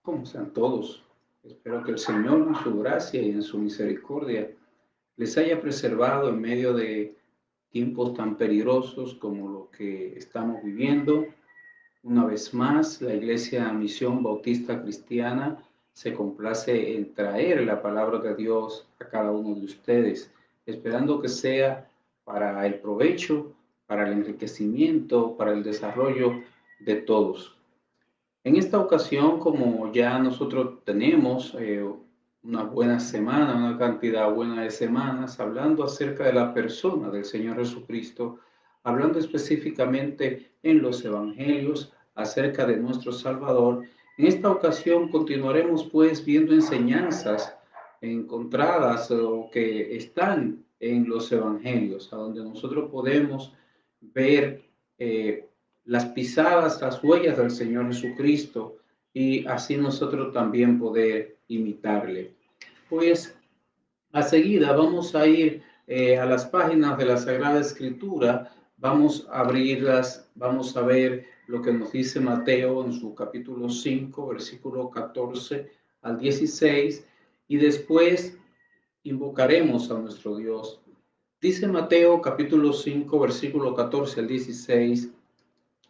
Como sean todos. Espero que el Señor, en su gracia y en su misericordia, les haya preservado en medio de tiempos tan peligrosos como lo que estamos viviendo. Una vez más, la Iglesia Misión Bautista Cristiana se complace en traer la palabra de Dios a cada uno de ustedes, esperando que sea para el provecho, para el enriquecimiento, para el desarrollo de todos. En esta ocasión, como ya nosotros tenemos una buena semana, una cantidad buena de semanas, hablando acerca de la persona del Señor Jesucristo, hablando específicamente en los evangelios acerca de nuestro Salvador, en esta ocasión continuaremos pues viendo enseñanzas encontradas o que están en los evangelios, a donde nosotros podemos ver las pisadas, las huellas del Señor Jesucristo y así nosotros también poder imitarle. Pues a seguida vamos a ir a las páginas de la Sagrada Escritura, vamos a abrirlas, vamos a ver lo que nos dice Mateo en su capítulo 5, versículo 14 al 16, y después invocaremos a nuestro Dios. Dice Mateo capítulo 5, versículo 14 al 16.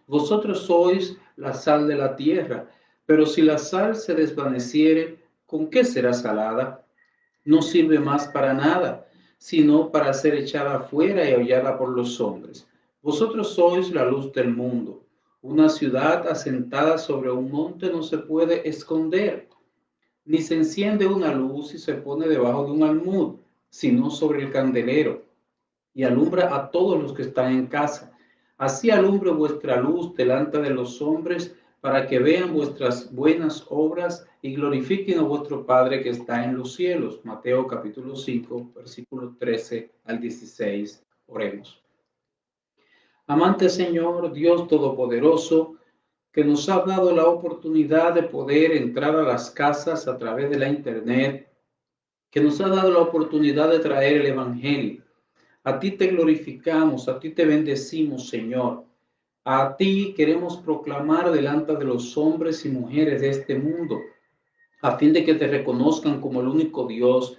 Vosotros sois la sal de la tierra, pero si la sal se desvaneciere, ¿con qué será salada? No sirve más para nada, sino para ser echada afuera y hollada por los hombres. Vosotros sois la luz del mundo. Una ciudad asentada sobre un monte no se puede esconder, ni se enciende una luz y se pone debajo de un almud, sino sobre el candelero y alumbra a todos los que están en casa. Así alumbre vuestra luz delante de los hombres, para que vean vuestras buenas obras y glorifiquen a vuestro Padre que está en los cielos. Mateo capítulo 5, versículos 13 al 16. Oremos. Amante Señor, Dios Todopoderoso, que nos ha dado la oportunidad de poder entrar a las casas a través de la internet, que nos ha dado la oportunidad de traer el Evangelio. A ti te glorificamos, a ti te bendecimos, Señor. A ti queremos proclamar delante de los hombres y mujeres de este mundo, a fin de que te reconozcan como el único Dios,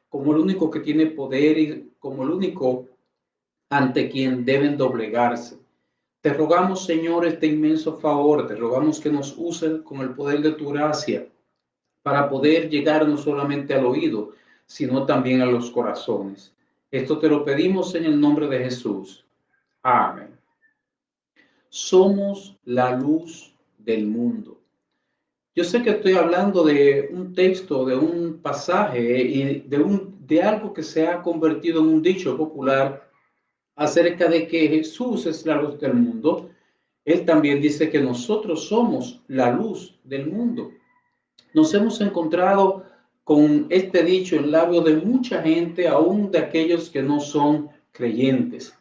como el único que tiene poder y como el único ante quien deben doblegarse. Te rogamos, Señor, este inmenso favor, te rogamos que nos usen con el poder de tu gracia para poder llegar no solamente al oído, sino también a los corazones. Esto te lo pedimos en el nombre de Jesús. Amén. Somos la luz del mundo. Yo sé que estoy hablando de un texto, de un pasaje y de algo que se ha convertido en un dicho popular acerca de que Jesús es la luz del mundo. Él también dice que nosotros somos la luz del mundo. Nos hemos encontrado con este dicho en labios de mucha gente, aún de aquellos que no son creyentes.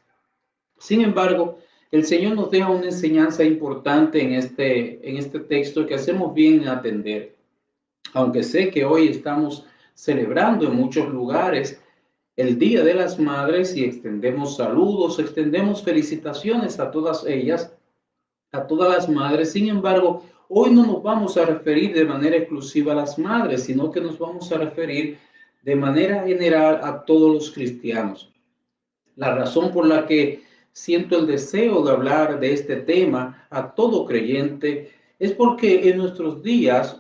Sin embargo, el Señor nos deja una enseñanza importante en este texto que hacemos bien en atender. Aunque sé que hoy estamos celebrando en muchos lugares el Día de las Madres y extendemos saludos, extendemos felicitaciones a todas ellas, a todas las madres. Sin embargo, hoy no nos vamos a referir de manera exclusiva a las madres, sino que nos vamos a referir de manera general a todos los cristianos. La razón por la que siento el deseo de hablar de este tema a todo creyente es porque en nuestros días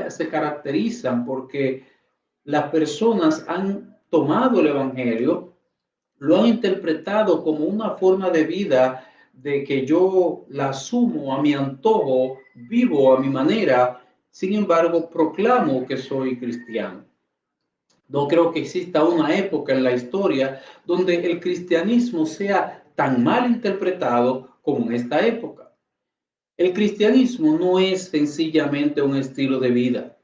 se caracterizan porque las personas han tomado el Evangelio, lo han interpretado como una forma de vida de que yo la asumo a mi antojo, vivo a mi manera, sin embargo proclamo que soy cristiano. No creo que exista una época en la historia donde el cristianismo sea tan mal interpretado como en esta época. El cristianismo no es sencillamente un estilo de vida.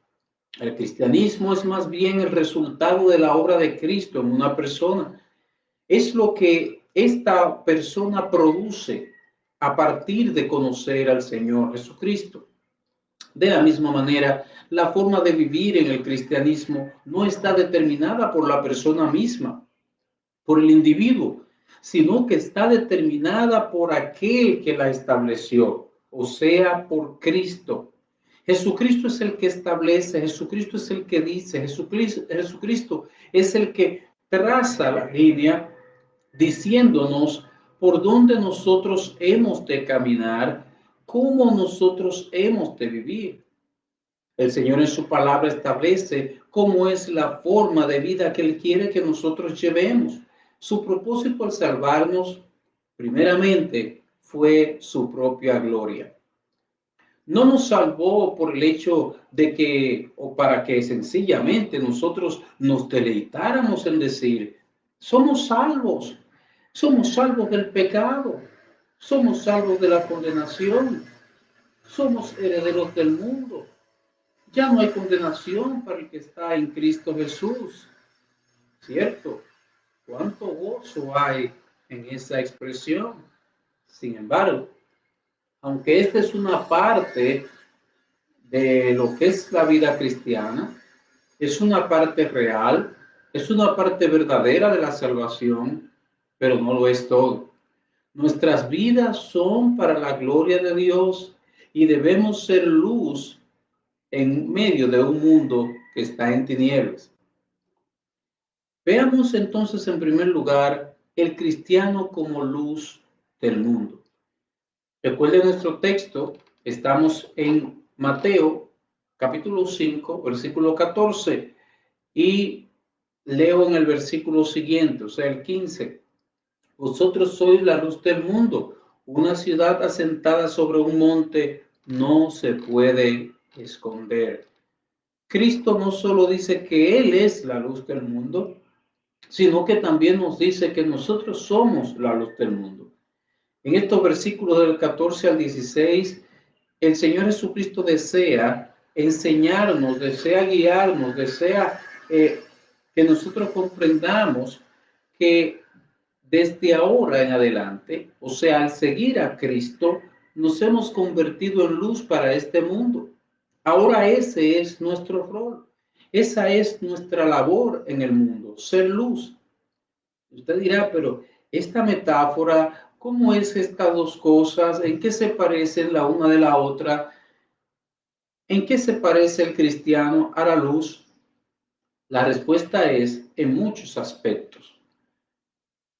El cristianismo es más bien el resultado de la obra de Cristo en una persona. Es lo que esta persona produce a partir de conocer al Señor Jesucristo. De la misma manera, la forma de vivir en el cristianismo no está determinada por la persona misma, por el individuo, sino que está determinada por aquel que la estableció, o sea, por Cristo. Jesucristo es el que establece, Jesucristo es el que dice, Jesucristo es el que traza la línea diciéndonos por dónde nosotros hemos de caminar, cómo nosotros hemos de vivir. El Señor en su palabra establece cómo es la forma de vida que Él quiere que nosotros llevemos. Su propósito al salvarnos, primeramente, fue su propia gloria. No nos salvó por el hecho de que, o para que sencillamente nosotros nos deleitáramos en decir, somos salvos del pecado, somos salvos de la condenación, somos herederos del mundo. Ya no hay condenación para el que está en Cristo Jesús. ¿Cierto? ¿Cuánto gozo hay en esa expresión? Sin embargo, aunque esta es una parte de lo que es la vida cristiana, es una parte real, es una parte verdadera de la salvación, pero no lo es todo. Nuestras vidas son para la gloria de Dios y debemos ser luz en medio de un mundo que está en tinieblas. Veamos entonces en primer lugar el cristiano como luz del mundo. Recuerden nuestro texto, estamos en Mateo capítulo 5, versículo 14, y leo en el versículo siguiente, o sea, el 15. Vosotros sois la luz del mundo. Una ciudad asentada sobre un monte no se puede esconder. Cristo no solo dice que Él es la luz del mundo, sino que también nos dice que nosotros somos la luz del mundo. En estos versículos del 14 al 16, el Señor Jesucristo desea enseñarnos, desea guiarnos, desea que nosotros comprendamos que desde ahora en adelante, o sea, al seguir a Cristo, nos hemos convertido en luz para este mundo. Ahora ese es nuestro rol. Esa es nuestra labor en el mundo, ser luz. Usted dirá, pero esta metáfora, ¿cómo es estas dos cosas? ¿En qué se parecen la una de la otra? ¿En qué se parece el cristiano a la luz? La respuesta es en muchos aspectos.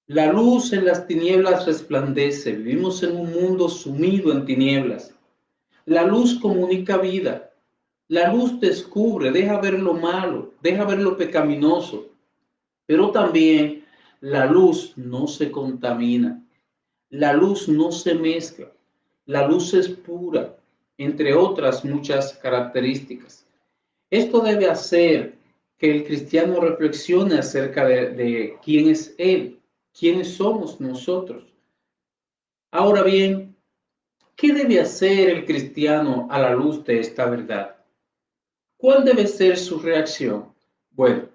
La luz en las tinieblas resplandece. Vivimos en un mundo sumido en tinieblas. La luz comunica vida. La luz descubre, deja ver lo malo, deja ver lo pecaminoso. Pero también la luz no se contamina. La luz no se mezcla. La luz es pura, entre otras muchas características. Esto debe hacer que el cristiano reflexione acerca de quién es Él, quiénes somos nosotros. Ahora bien, ¿qué debe hacer el cristiano a la luz de esta verdad? ¿Cuál debe ser su reacción? Bueno,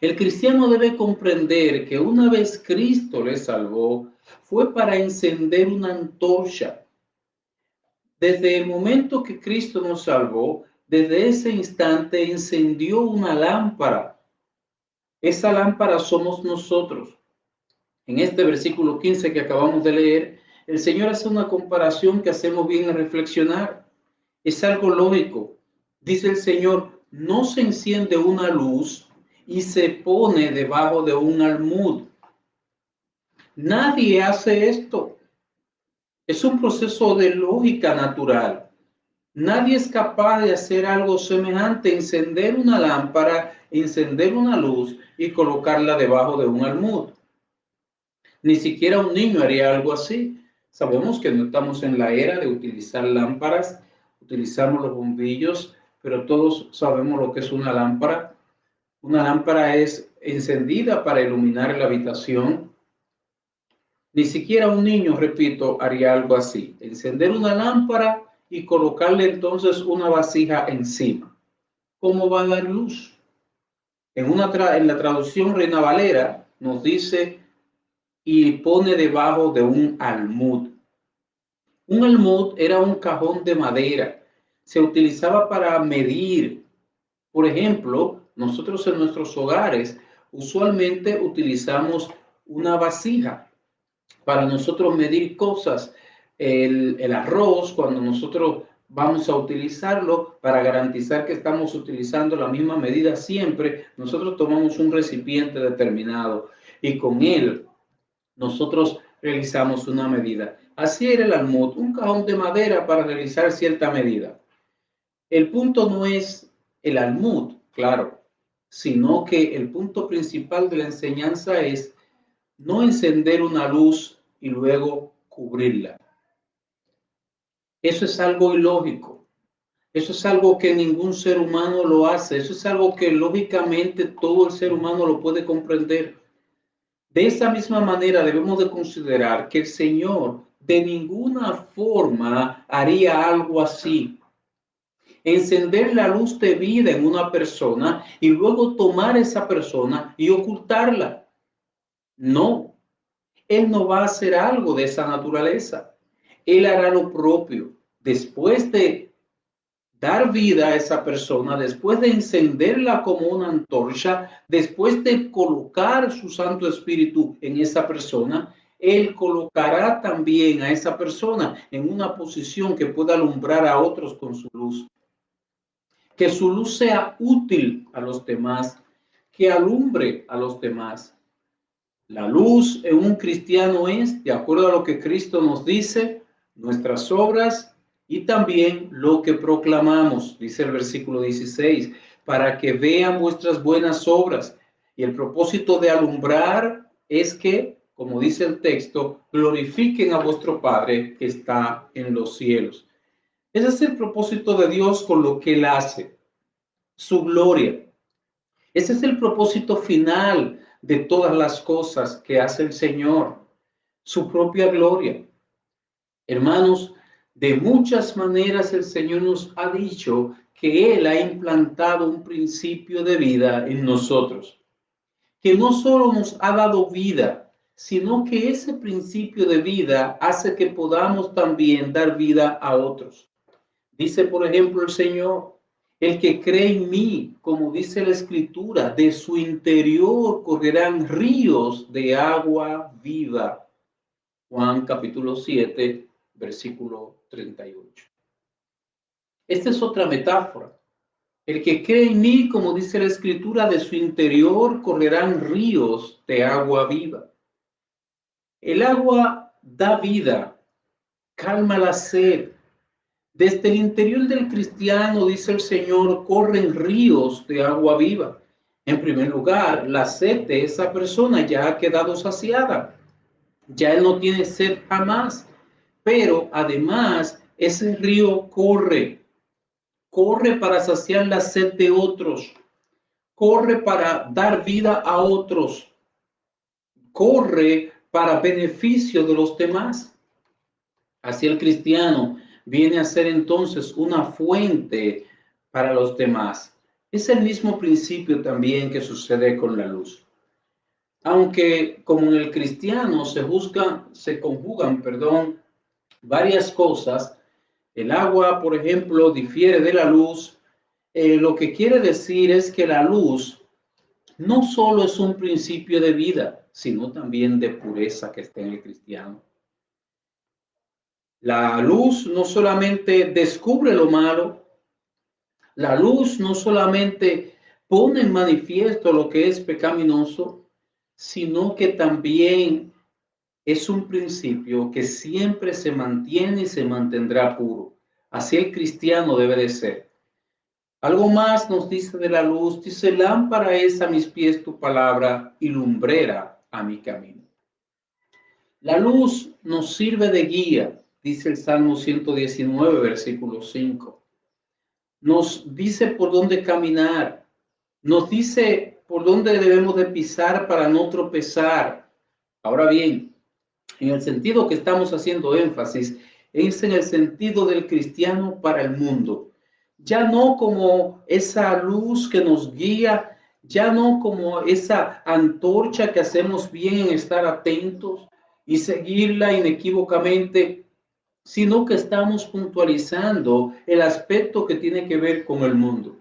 el cristiano debe comprender que una vez Cristo le salvó, fue para encender una antorcha. Desde el momento que Cristo nos salvó, desde ese instante encendió una lámpara. Esa lámpara somos nosotros. En este versículo 15 que acabamos de leer, el Señor hace una comparación que hacemos bien en reflexionar. Es algo lógico. Dice el Señor, no se enciende una luz y se pone debajo de un almud. Nadie hace esto. Es un proceso de lógica natural. Nadie es capaz de hacer algo semejante, encender una lámpara, encender una luz y colocarla debajo de un almud. Ni siquiera un niño haría algo así. Sabemos que no estamos en la era de utilizar lámparas, utilizamos los bombillos, pero todos sabemos lo que es una lámpara. Una lámpara es encendida para iluminar la habitación. Ni siquiera un niño, repito, haría algo así. Encender una lámpara y colocarle entonces una vasija encima. ¿Cómo va a dar luz? En la traducción Reina Valera nos dice y pone debajo de un almud. Un almud era un cajón de madera. Se utilizaba para medir. Por ejemplo, nosotros en nuestros hogares usualmente utilizamos una vasija para nosotros medir cosas. El arroz, cuando nosotros vamos a utilizarlo para garantizar que estamos utilizando la misma medida siempre. Nosotros tomamos un recipiente determinado y con él nosotros realizamos una medida. Así era el almud, un cajón de madera para realizar cierta medida. El punto no es el almud, claro, sino que el punto principal de la enseñanza es no encender una luz y luego cubrirla. Eso es algo ilógico. Eso es algo que ningún ser humano lo hace. Eso es algo que lógicamente todo el ser humano lo puede comprender. De esa misma manera debemos de considerar que el Señor de ninguna forma haría algo así. Encender la luz de vida en una persona y luego tomar esa persona y ocultarla. No, Él no va a hacer algo de esa naturaleza. Él hará lo propio. Después de dar vida a esa persona, después de encenderla como una antorcha, después de colocar su Santo Espíritu en esa persona, Él colocará también a esa persona en una posición que pueda alumbrar a otros con su luz. Que su luz sea útil a los demás, que alumbre a los demás. La luz en un cristiano es, de acuerdo a lo que Cristo nos dice, nuestras obras y también lo que proclamamos, dice el versículo 16, para que vean vuestras buenas obras. Y el propósito de alumbrar es que, como dice el texto, glorifiquen a vuestro Padre que está en los cielos. Ese es el propósito de Dios con lo que Él hace, su gloria. Ese es el propósito final de todas las cosas que hace el Señor, su propia gloria. Hermanos, de muchas maneras el Señor nos ha dicho que Él ha implantado un principio de vida en nosotros, que no solo nos ha dado vida, sino que ese principio de vida hace que podamos también dar vida a otros. Dice, por ejemplo, el Señor, el que cree en mí, como dice la Escritura, de su interior correrán ríos de agua viva. Juan capítulo 7, versículo 38. Esta es otra metáfora. El que cree en mí, como dice la Escritura, de su interior correrán ríos de agua viva. El agua da vida, calma la sed. Desde el interior del cristiano, dice el Señor, corren ríos de agua viva. En primer lugar, la sed de esa persona ya ha quedado saciada. Ya él no tiene sed jamás. Pero además, ese río corre para saciar la sed de otros, corre para dar vida a otros, corre para beneficio de los demás. Así el cristiano viene a ser entonces una fuente para los demás. Es el mismo principio también que sucede con la luz. Aunque como en el cristiano se conjugan, varias cosas, el agua, por ejemplo, difiere de la luz. Lo que quiere decir es que la luz no solo es un principio de vida, sino también de pureza que está en el cristiano. La luz no solamente descubre lo malo, la luz no solamente pone en manifiesto lo que es pecaminoso, sino que también es un principio que siempre se mantiene y se mantendrá puro. Así el cristiano debe de ser. Algo más nos dice de la luz, dice, lámpara es a mis pies tu palabra y lumbrera a mi camino. La luz nos sirve de guía, dice el Salmo 119, versículo 5. Nos dice por dónde caminar, nos dice por dónde debemos de pisar para no tropezar. Ahora bien, en el sentido que estamos haciendo énfasis, es en el sentido del cristiano para el mundo. Ya no como esa luz que nos guía, ya no como esa antorcha que hacemos bien en estar atentos y seguirla inequívocamente, sino que estamos puntualizando el aspecto que tiene que ver con el mundo.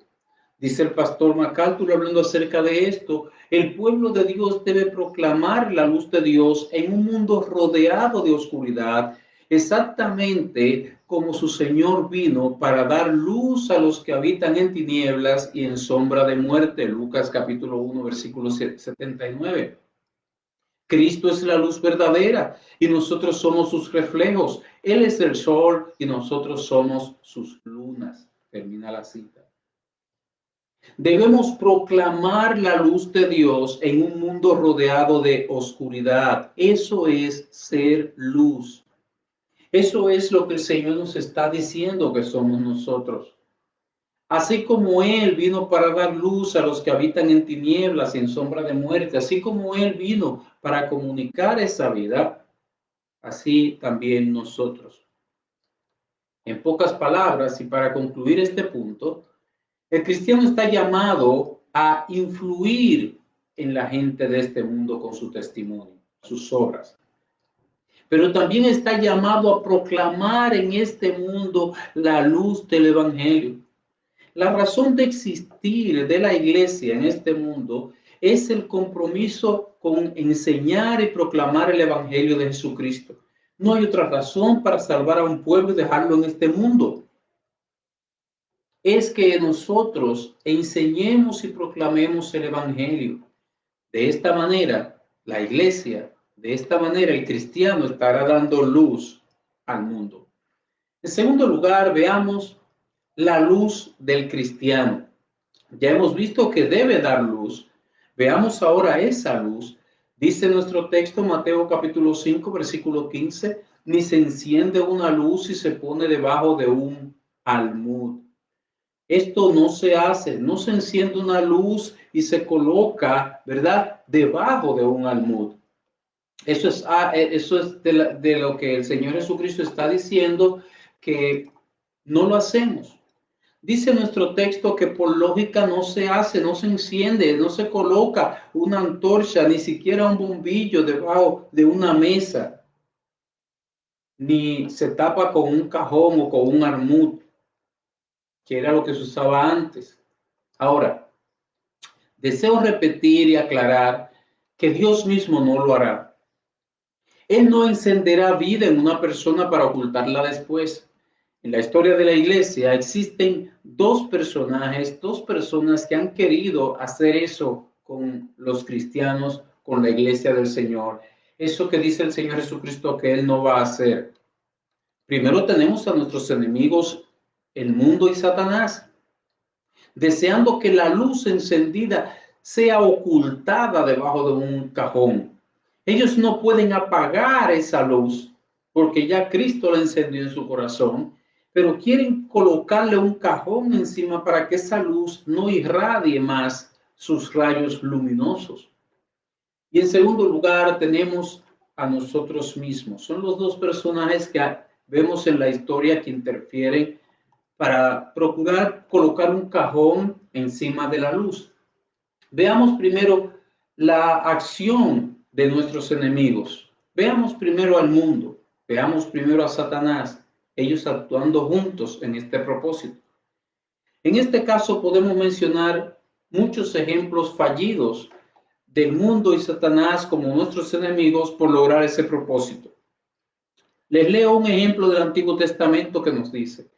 Dice el pastor MacArthur hablando acerca de esto, el pueblo de Dios debe proclamar la luz de Dios en un mundo rodeado de oscuridad exactamente como su Señor vino para dar luz a los que habitan en tinieblas y en sombra de muerte. Lucas capítulo 1, versículo 79. Cristo es la luz verdadera y nosotros somos sus reflejos. Él es el sol y nosotros somos sus lunas. Termina la cita. Debemos proclamar la luz de Dios en un mundo rodeado de oscuridad. Eso es ser luz. Eso es lo que el Señor nos está diciendo que somos nosotros. Así como Él vino para dar luz a los que habitan en tinieblas y en sombra de muerte, así como Él vino para comunicar esa vida, así también nosotros. En pocas palabras, y para concluir este punto, el cristiano está llamado a influir en la gente de este mundo con su testimonio, sus obras. Pero también está llamado a proclamar en este mundo la luz del Evangelio. La razón de existir de la iglesia en este mundo es el compromiso con enseñar y proclamar el Evangelio de Jesucristo. No hay otra razón para salvar a un pueblo y dejarlo en este mundo. Es que nosotros enseñemos y proclamemos el Evangelio. De esta manera, la iglesia, de esta manera el cristiano estará dando luz al mundo. En segundo lugar, veamos la luz del cristiano. Ya hemos visto que debe dar luz. Veamos ahora esa luz. Dice nuestro texto, Mateo capítulo 5, versículo 15, ni se enciende una luz y se pone debajo de un almud. Esto no se hace, no se enciende una luz y se coloca, ¿verdad?, debajo de un almud. Eso es de lo que el Señor Jesucristo está diciendo, que no lo hacemos. Dice nuestro texto que por lógica no se hace, no se enciende, no se coloca una antorcha, ni siquiera un bombillo debajo de una mesa, ni se tapa con un cajón o con un almud, que era lo que se usaba antes. Ahora, deseo repetir y aclarar que Dios mismo no lo hará. Él no encenderá vida en una persona para ocultarla después. En la historia de la iglesia existen dos personas que han querido hacer eso con los cristianos, con la iglesia del Señor. Eso que dice el Señor Jesucristo que Él no va a hacer. Primero tenemos a nuestros enemigos, el mundo y Satanás, deseando que la luz encendida sea ocultada debajo de un cajón. Ellos no pueden apagar esa luz porque ya Cristo la encendió en su corazón, pero quieren colocarle un cajón encima para que esa luz no irradie más sus rayos luminosos. Y en segundo lugar tenemos a nosotros mismos. Son los dos personajes que vemos en la historia que interfieren para procurar colocar un cajón encima de la luz. Veamos primero la acción de nuestros enemigos. Veamos primero al mundo, veamos primero a Satanás, ellos actuando juntos en este propósito. En este caso podemos mencionar muchos ejemplos fallidos del mundo y Satanás como nuestros enemigos por lograr ese propósito. Les leo un ejemplo del Antiguo Testamento que nos dice: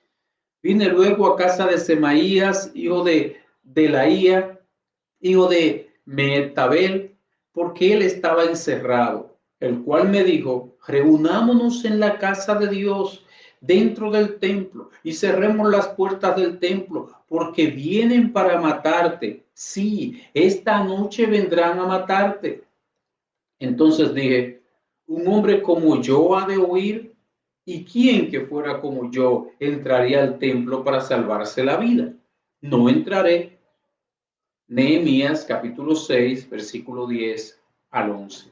vine luego a casa de Semaías, hijo de Delaía, hijo de Mehetabel, porque él estaba encerrado, el cual me dijo: reunámonos en la casa de Dios, dentro del templo, y cerremos las puertas del templo, porque vienen para matarte. Sí, esta noche vendrán a matarte. Entonces dije: un hombre como yo ha de huir, ¿y quién que fuera como yo entraría al templo para salvarse la vida? No entraré. Nehemías capítulo 6, versículo 10 al 11.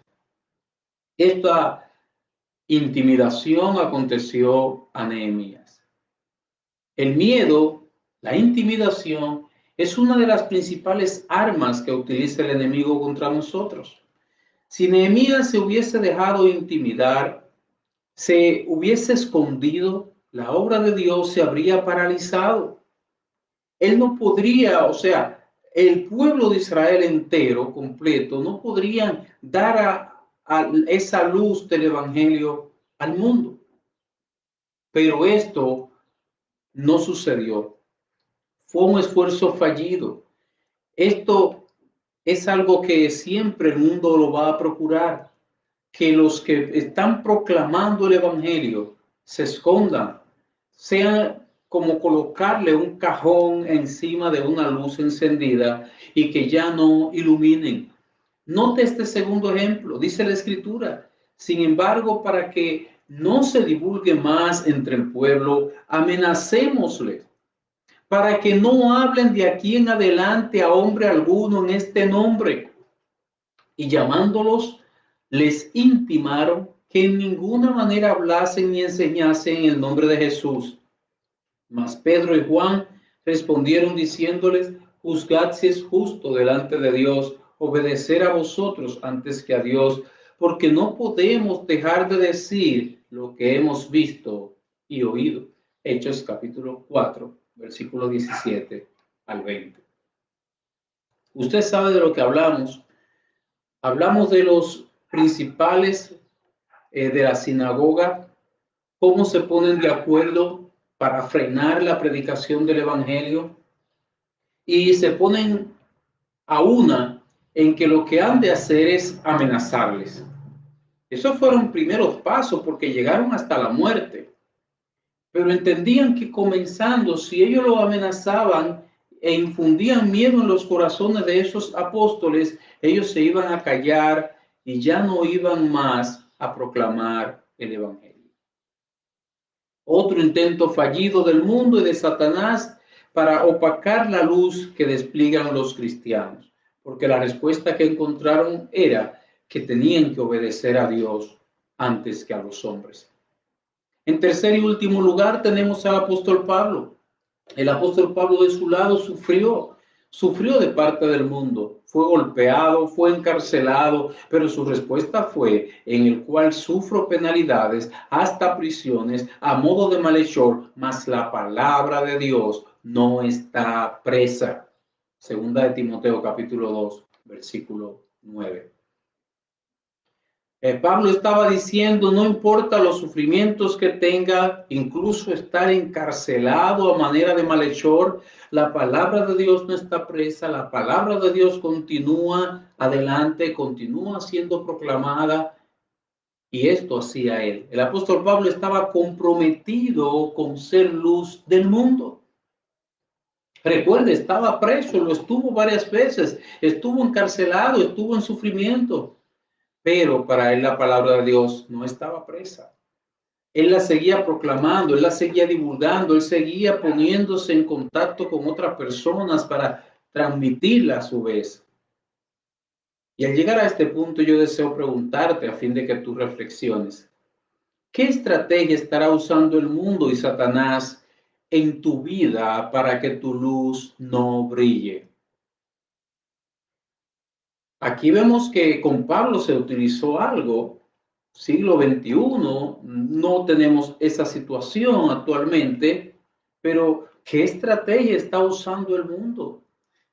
Esta intimidación aconteció a Nehemías. El miedo, la intimidación, es una de las principales armas que utiliza el enemigo contra nosotros. Si Nehemías se hubiese dejado intimidar, se hubiese escondido, la obra de Dios se habría paralizado. Él no podría, el pueblo de Israel entero, completo, no podrían dar a esa luz del Evangelio al mundo. Pero esto no sucedió. Fue un esfuerzo fallido. Esto es algo que siempre el mundo lo va a procurar, que los que están proclamando el evangelio se escondan, sea como colocarle un cajón encima de una luz encendida y que ya no iluminen. Note este segundo ejemplo, dice la escritura: sin embargo, para que no se divulgue más entre el pueblo, amenacémosle, para que no hablen de aquí en adelante a hombre alguno en este nombre. Y llamándolos, les intimaron que en ninguna manera hablasen ni enseñasen en el nombre de Jesús. Mas Pedro y Juan respondieron diciéndoles: juzgad si es justo delante de Dios obedecer a vosotros antes que a Dios, porque no podemos dejar de decir lo que hemos visto y oído. Hechos capítulo 4, versículo 17 al 20. Usted sabe de lo que hablamos. Hablamos de los principales de la sinagoga, cómo se ponen de acuerdo para frenar la predicación del evangelio, y se ponen a una en que lo que han de hacer es amenazarles. Esos fueron primeros pasos porque llegaron hasta la muerte, pero entendían que comenzando, si ellos lo amenazaban e infundían miedo en los corazones de esos apóstoles, ellos se iban a callar y ya no iban más a proclamar el evangelio. Otro intento fallido del mundo y de Satanás para opacar la luz que despliegan los cristianos, porque la respuesta que encontraron era que tenían que obedecer a Dios antes que a los hombres. En tercer y último lugar tenemos al apóstol Pablo. El apóstol Pablo, de su lado, sufrió de parte del mundo, fue golpeado, fue encarcelado, pero su respuesta fue: en el cual sufro penalidades, hasta prisiones, a modo de malhechor, mas la palabra de Dios no está presa. Segunda de Timoteo capítulo 2, versículo 9. Pablo estaba diciendo: no importa los sufrimientos que tenga, incluso estar encarcelado a manera de malhechor, la palabra de Dios no está presa, la palabra de Dios continúa adelante, continúa siendo proclamada, y esto hacía él. El apóstol Pablo estaba comprometido con ser luz del mundo. Recuerde, estaba preso, lo estuvo varias veces, estuvo encarcelado, estuvo en sufrimiento. Pero para él la palabra de Dios no estaba presa. Él la seguía proclamando, él la seguía divulgando, él seguía poniéndose en contacto con otras personas para transmitirla a su vez. Y al llegar a este punto, yo deseo preguntarte, a fin de que tú reflexiones: ¿qué estrategia estará usando el mundo y Satanás en tu vida para que tu luz no brille? Aquí vemos que con Pablo se utilizó algo. Siglo XXI, no tenemos esa situación actualmente, pero ¿qué estrategia está usando el mundo?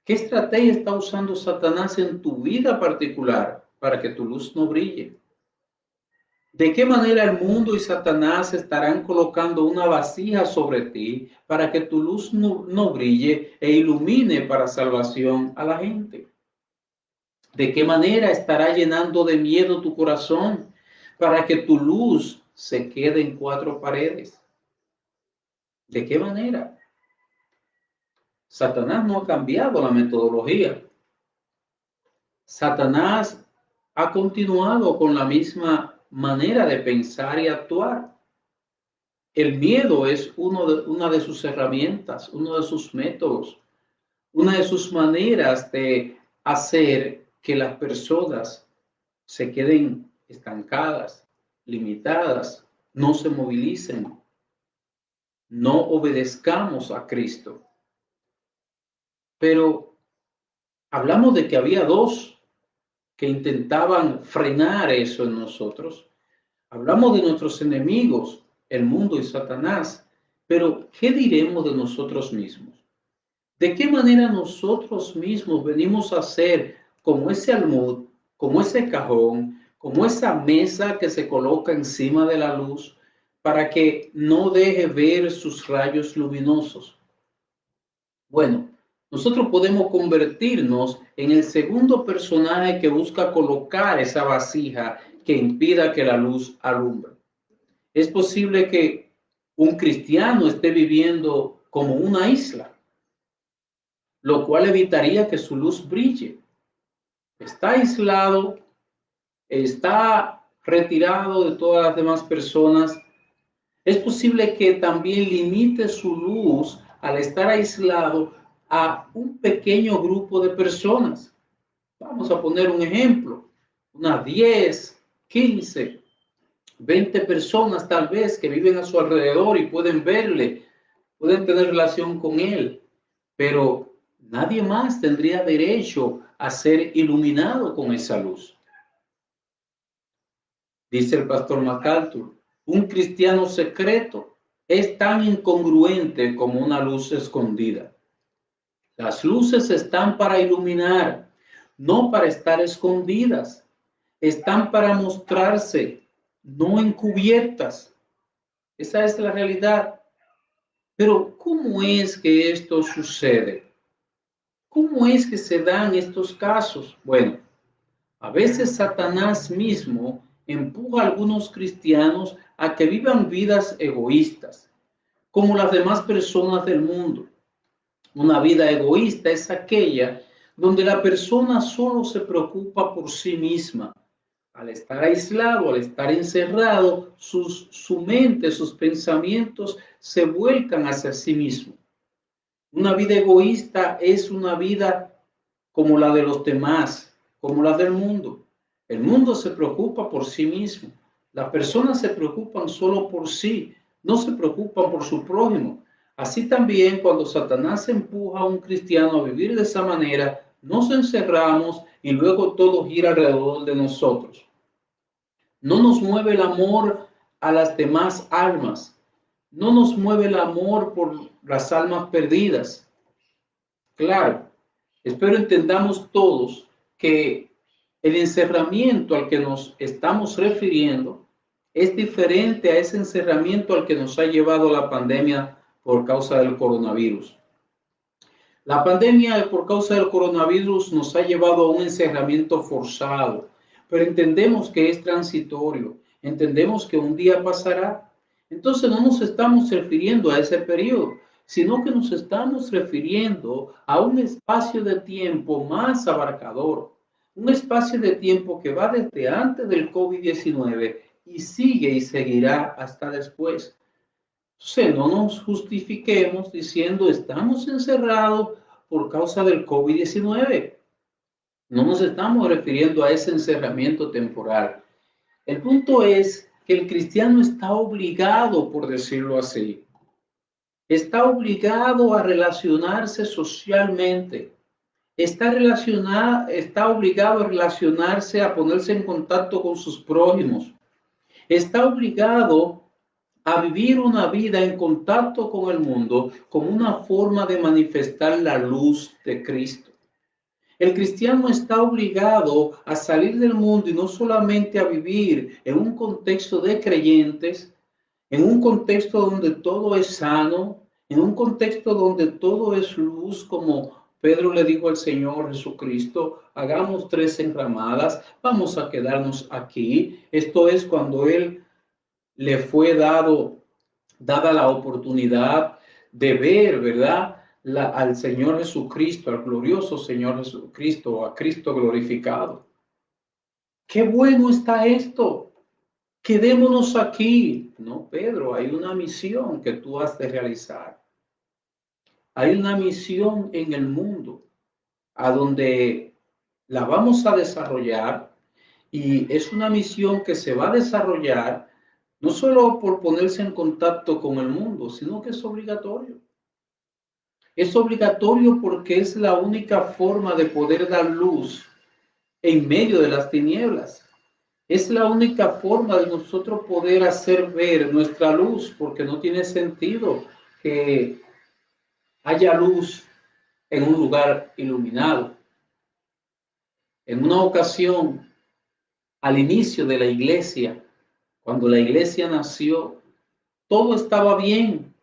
¿Qué estrategia está usando Satanás en tu vida particular para que tu luz no brille? ¿De qué manera el mundo y Satanás estarán colocando una vasija sobre ti para que tu luz no brille e ilumine para salvación a la gente? ¿De qué manera estará llenando de miedo tu corazón para que tu luz se quede en cuatro paredes? ¿De qué manera? Satanás no ha cambiado la metodología. Satanás ha continuado con la misma manera de pensar y actuar. El miedo es una de sus herramientas, uno de sus métodos, una de sus maneras de hacer que las personas se queden estancadas, limitadas, no se movilicen, no obedezcamos a Cristo. Pero hablamos de que había dos que intentaban frenar eso en nosotros. Hablamos de nuestros enemigos, el mundo y Satanás. Pero ¿qué diremos de nosotros mismos? ¿De qué manera nosotros mismos venimos a ser como ese almud, como ese cajón, como esa mesa que se coloca encima de la luz, para que no deje ver sus rayos luminosos. Bueno, nosotros podemos convertirnos en el segundo personaje que busca colocar esa vasija que impida que la luz alumbre. Es posible que un cristiano esté viviendo como una isla, lo cual evitaría que su luz brille. Está aislado, está retirado de todas las demás personas. Es posible que también limite su luz al estar aislado a un pequeño grupo de personas. Vamos a poner un ejemplo, unas 10, 15, 20 personas tal vez que viven a su alrededor y pueden verle, pueden tener relación con él, pero nadie más tendría derecho a ser iluminado con esa luz. Dice el pastor MacArthur, un cristiano secreto es tan incongruente como una luz escondida. Las luces están para iluminar, no para estar escondidas. Están para mostrarse, no encubiertas. Esa es la realidad. Pero ¿cómo es que esto sucede? ¿Cómo es que se dan estos casos? Bueno, a veces Satanás mismo empuja a algunos cristianos a que vivan vidas egoístas, como las demás personas del mundo. Una vida egoísta es aquella donde la persona solo se preocupa por sí misma. Al estar aislado, al estar encerrado, su mente, sus pensamientos se vuelcan hacia sí mismo. Una vida egoísta es una vida como la de los demás, como la del mundo. El mundo se preocupa por sí mismo. Las personas se preocupan solo por sí, no se preocupan por su prójimo. Así también cuando Satanás empuja a un cristiano a vivir de esa manera, nos encerramos y luego todo gira alrededor de nosotros. No nos mueve el amor a las demás almas. No nos mueve el amor por las almas perdidas. Claro, espero entendamos todos que el encerramiento al que nos estamos refiriendo es diferente a ese encerramiento al que nos ha llevado la pandemia por causa del coronavirus. La pandemia por causa del coronavirus nos ha llevado a un encerramiento forzado, pero entendemos que es transitorio, entendemos que un día pasará. Entonces no nos estamos refiriendo a ese periodo, sino que nos estamos refiriendo a un espacio de tiempo más abarcador, un espacio de tiempo que va desde antes del COVID-19 y sigue y seguirá hasta después. No nos justifiquemos diciendo estamos encerrados por causa del COVID-19. No nos estamos refiriendo a ese encerramiento temporal. El punto es que el cristiano está obligado, por decirlo así, está obligado a relacionarse socialmente, está obligado a relacionarse, a ponerse en contacto con sus prójimos, está obligado a vivir una vida en contacto con el mundo como una forma de manifestar la luz de Cristo. El cristiano está obligado a salir del mundo y no solamente a vivir en un contexto de creyentes, en un contexto donde todo es sano, en un contexto donde todo es luz, como Pedro le dijo al Señor Jesucristo, hagamos 3 enramadas, vamos a quedarnos aquí. Esto es cuando Él le fue dada la oportunidad de ver, ¿verdad? Al Señor Jesucristo, al glorioso Señor Jesucristo, a Cristo glorificado. ¡Qué bueno está esto! Quedémonos aquí. No, Pedro, hay una misión que tú has de realizar. Hay una misión en el mundo a donde la vamos a desarrollar y es una misión que se va a desarrollar no solo por ponerse en contacto con el mundo, sino que es obligatorio. Es obligatorio porque es la única forma de poder dar luz en medio de las tinieblas. Es la única forma de nosotros poder hacer ver nuestra luz, porque no tiene sentido que haya luz en un lugar iluminado. En una ocasión, al inicio de la iglesia, cuando la iglesia nació, todo estaba bien.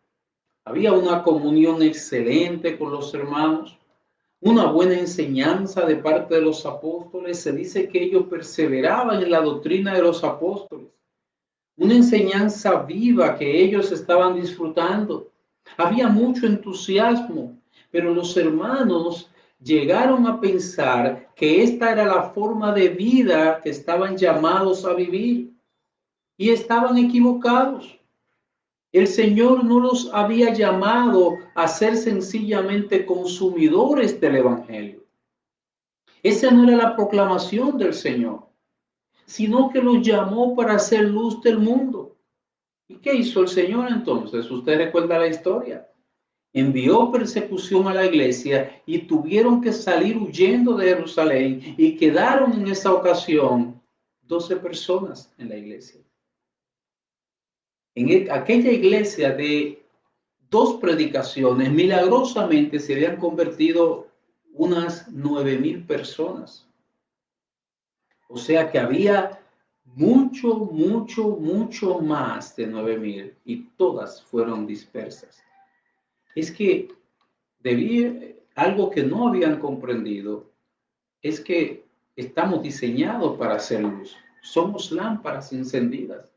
Había una comunión excelente con los hermanos, una buena enseñanza de parte de los apóstoles. Se dice que ellos perseveraban en la doctrina de los apóstoles, una enseñanza viva que ellos estaban disfrutando. Había mucho entusiasmo, pero los hermanos llegaron a pensar que esta era la forma de vida que estaban llamados a vivir y estaban equivocados. El Señor no los había llamado a ser sencillamente consumidores del Evangelio. Esa no era la proclamación del Señor, sino que los llamó para hacer luz del mundo. ¿Y qué hizo el Señor entonces? Usted recuerda la historia. Envió persecución a la iglesia y tuvieron que salir huyendo de Jerusalén y quedaron en esa ocasión 12 personas en la iglesia. En aquella iglesia de 2 predicaciones, milagrosamente se habían convertido unas 9,000 personas. O sea que había mucho más de 9,000 y todas fueron dispersas. Es que algo que no habían comprendido es que estamos diseñados para hacer luz. Somos lámparas encendidas.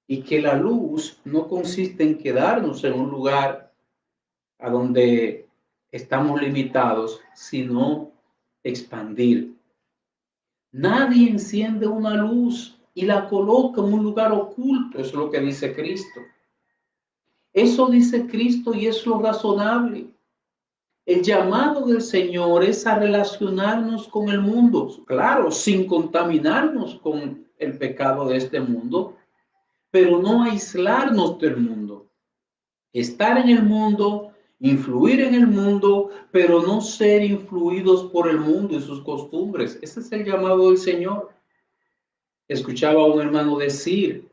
Y que la luz no consiste en quedarnos en un lugar a donde estamos limitados, sino expandir. Nadie enciende una luz y la coloca en un lugar oculto, es lo que dice Cristo. Eso dice Cristo y es lo razonable. El llamado del Señor es a relacionarnos con el mundo, claro, sin contaminarnos con el pecado de este mundo, pero no aislarnos del mundo. Estar en el mundo, influir en el mundo, pero no ser influidos por el mundo y sus costumbres. Ese es el llamado del Señor. Escuchaba a un hermano decir,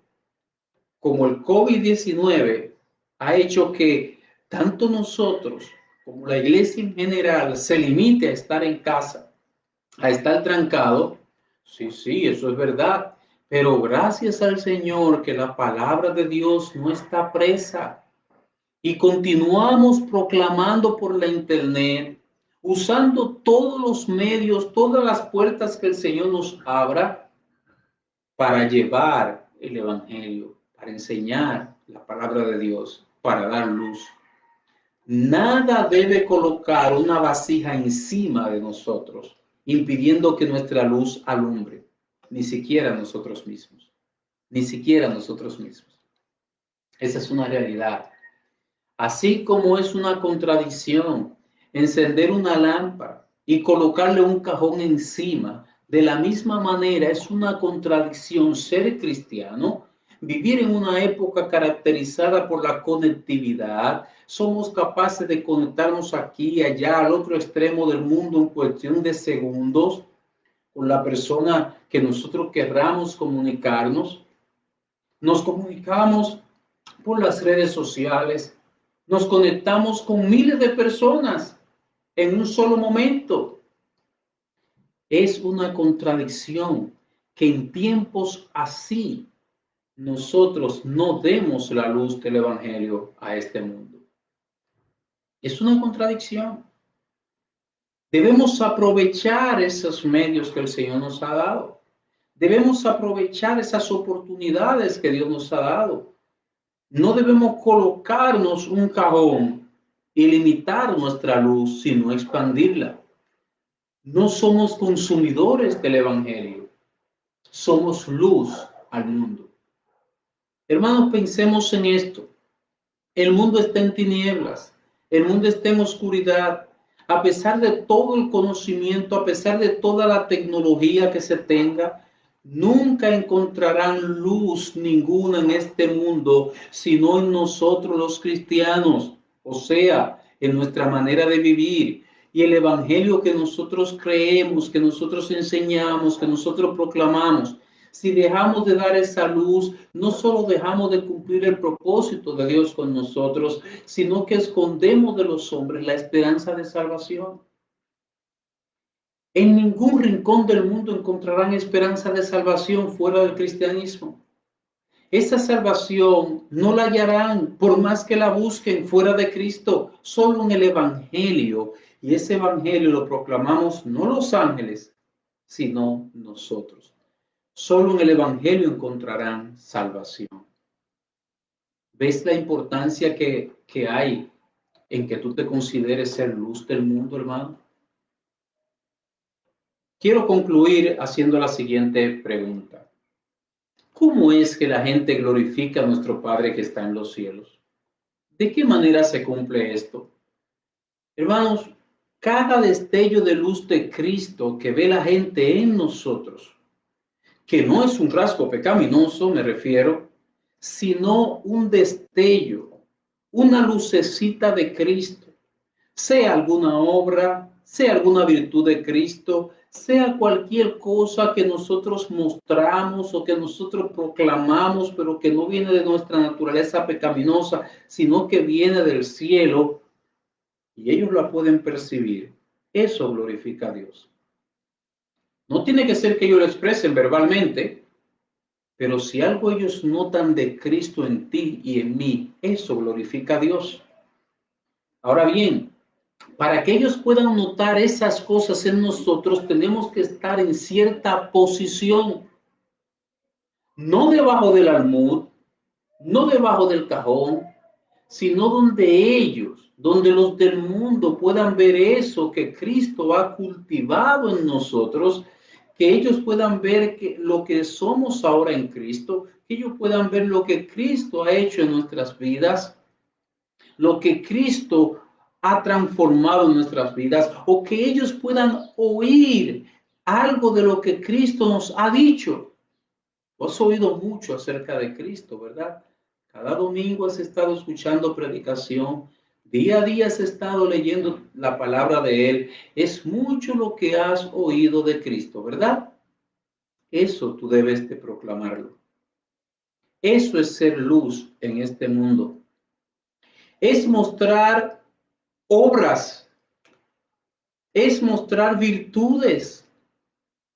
como el COVID-19 ha hecho que tanto nosotros como la iglesia en general se limite a estar en casa, a estar trancado. Sí, eso es verdad. Pero gracias al Señor que la palabra de Dios no está presa. Y continuamos proclamando por la internet, usando todos los medios, todas las puertas que el Señor nos abra para llevar el Evangelio, para enseñar la palabra de Dios, para dar luz. Nada debe colocar una vasija encima de nosotros, impidiendo que nuestra luz alumbre, ni siquiera nosotros mismos, ni siquiera nosotros mismos. Esa es una realidad. Así como es una contradicción encender una lámpara y colocarle un cajón encima, de la misma manera es una contradicción ser cristiano, vivir en una época caracterizada por la conectividad. Somos capaces de conectarnos aquí y allá, al otro extremo del mundo en cuestión de segundos, con la persona que nosotros querramos comunicarnos. Nos comunicamos por las redes sociales. Nos conectamos con miles de personas en un solo momento. Es una contradicción que en tiempos así nosotros no demos la luz del Evangelio a este mundo. Es una contradicción. Debemos aprovechar esos medios que el Señor nos ha dado. Debemos aprovechar esas oportunidades que Dios nos ha dado. No debemos colocarnos un cajón y limitar nuestra luz, sino expandirla. No somos consumidores del Evangelio, somos luz al mundo. Hermanos, pensemos en esto. El mundo está en tinieblas, el mundo está en oscuridad. A pesar de todo el conocimiento, a pesar de toda la tecnología que se tenga, nunca encontrarán luz ninguna en este mundo, sino en nosotros los cristianos, o sea, en nuestra manera de vivir. Y el evangelio que nosotros creemos, que nosotros enseñamos, que nosotros proclamamos, si dejamos de dar esa luz, no solo dejamos de cumplir el propósito de Dios con nosotros, sino que escondemos de los hombres la esperanza de salvación. En ningún rincón del mundo encontrarán esperanza de salvación fuera del cristianismo. Esa salvación no la hallarán por más que la busquen fuera de Cristo, solo en el Evangelio. Y ese Evangelio lo proclamamos no los ángeles, sino nosotros. Solo en el Evangelio encontrarán salvación. ¿Ves la importancia que hay en que tú te consideres ser luz del mundo, hermano? Quiero concluir haciendo la siguiente pregunta. ¿Cómo es que la gente glorifica a nuestro Padre que está en los cielos? ¿De qué manera se cumple esto? Hermanos, cada destello de luz de Cristo que ve la gente en nosotros, que no es un rasgo pecaminoso, me refiero, sino un destello, una lucecita de Cristo, sea alguna obra, sea alguna virtud de Cristo, sea cualquier cosa que nosotros mostramos o que nosotros proclamamos, pero que no viene de nuestra naturaleza pecaminosa, sino que viene del cielo, y ellos la pueden percibir. Eso glorifica a Dios. No tiene que ser que ellos lo expresen verbalmente, pero si algo ellos notan de Cristo en ti y en mí, eso glorifica a Dios. Ahora bien, para que ellos puedan notar esas cosas en nosotros, tenemos que estar en cierta posición, no debajo del almud, no debajo del cajón, sino donde ellos, donde los del mundo puedan ver eso que Cristo ha cultivado en nosotros, que ellos puedan ver lo que somos ahora en Cristo, que ellos puedan ver lo que Cristo ha hecho en nuestras vidas, lo que Cristo ha transformado en nuestras vidas, o que ellos puedan oír algo de lo que Cristo nos ha dicho. Tú has oído mucho acerca de Cristo, ¿verdad? Cada domingo has estado escuchando predicación, día a día has estado leyendo la palabra de Él. Es mucho lo que has oído de Cristo, ¿verdad? Eso tú debes de proclamarlo. Eso es ser luz en este mundo. Es mostrar obras, es mostrar virtudes,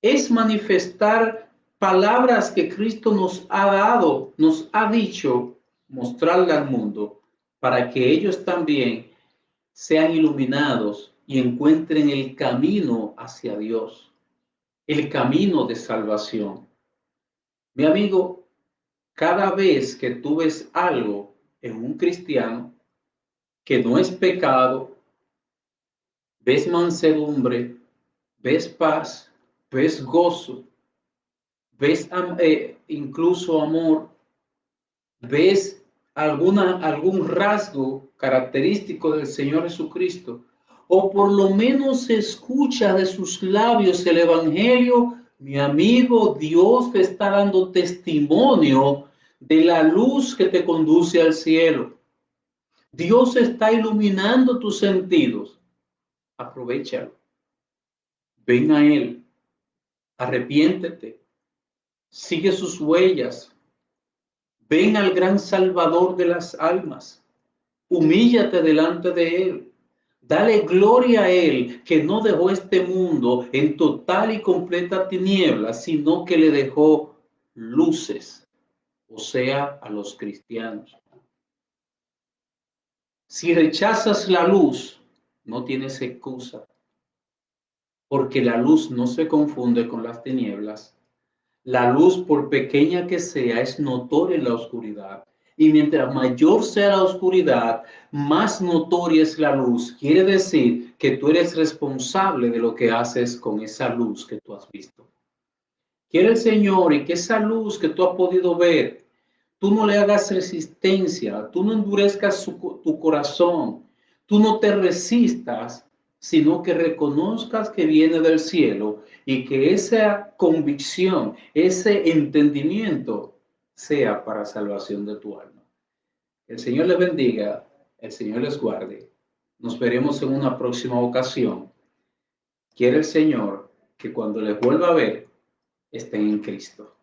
es manifestar palabras que Cristo nos ha dado, nos ha dicho, mostrarle al mundo para que ellos también sean iluminados y encuentren el camino hacia Dios, el camino de salvación. Mi amigo, cada vez que tú ves algo en un cristiano que no es pecado, ves mansedumbre, ves paz, ves gozo, ves incluso amor, ves algún rasgo característico del Señor Jesucristo, o por lo menos escucha de sus labios el Evangelio, mi amigo, Dios te está dando testimonio de la luz que te conduce al cielo. Dios está iluminando tus sentidos. Aprovéchalo. Ven a Él. Arrepiéntete. Sigue sus huellas. Ven al gran Salvador de las almas. Humíllate delante de Él. Dale gloria a Él, que no dejó este mundo en total y completa tiniebla, sino que le dejó luces, o sea, a los cristianos. Si rechazas la luz, no tienes excusa, porque la luz no se confunde con las tinieblas. La luz, por pequeña que sea, es notoria en la oscuridad. Y mientras mayor sea la oscuridad, más notoria es la luz. Quiere decir que tú eres responsable de lo que haces con esa luz que tú has visto. Quiere el Señor y que esa luz que tú has podido ver, tú no le hagas resistencia, tú no endurezcas tu corazón, tú no te resistas, sino que reconozcas que viene del cielo y que esa convicción, ese entendimiento sea para salvación de tu alma. El Señor les bendiga, el Señor les guarde. Nos veremos en una próxima ocasión. Quiere el Señor que cuando les vuelva a ver, estén en Cristo.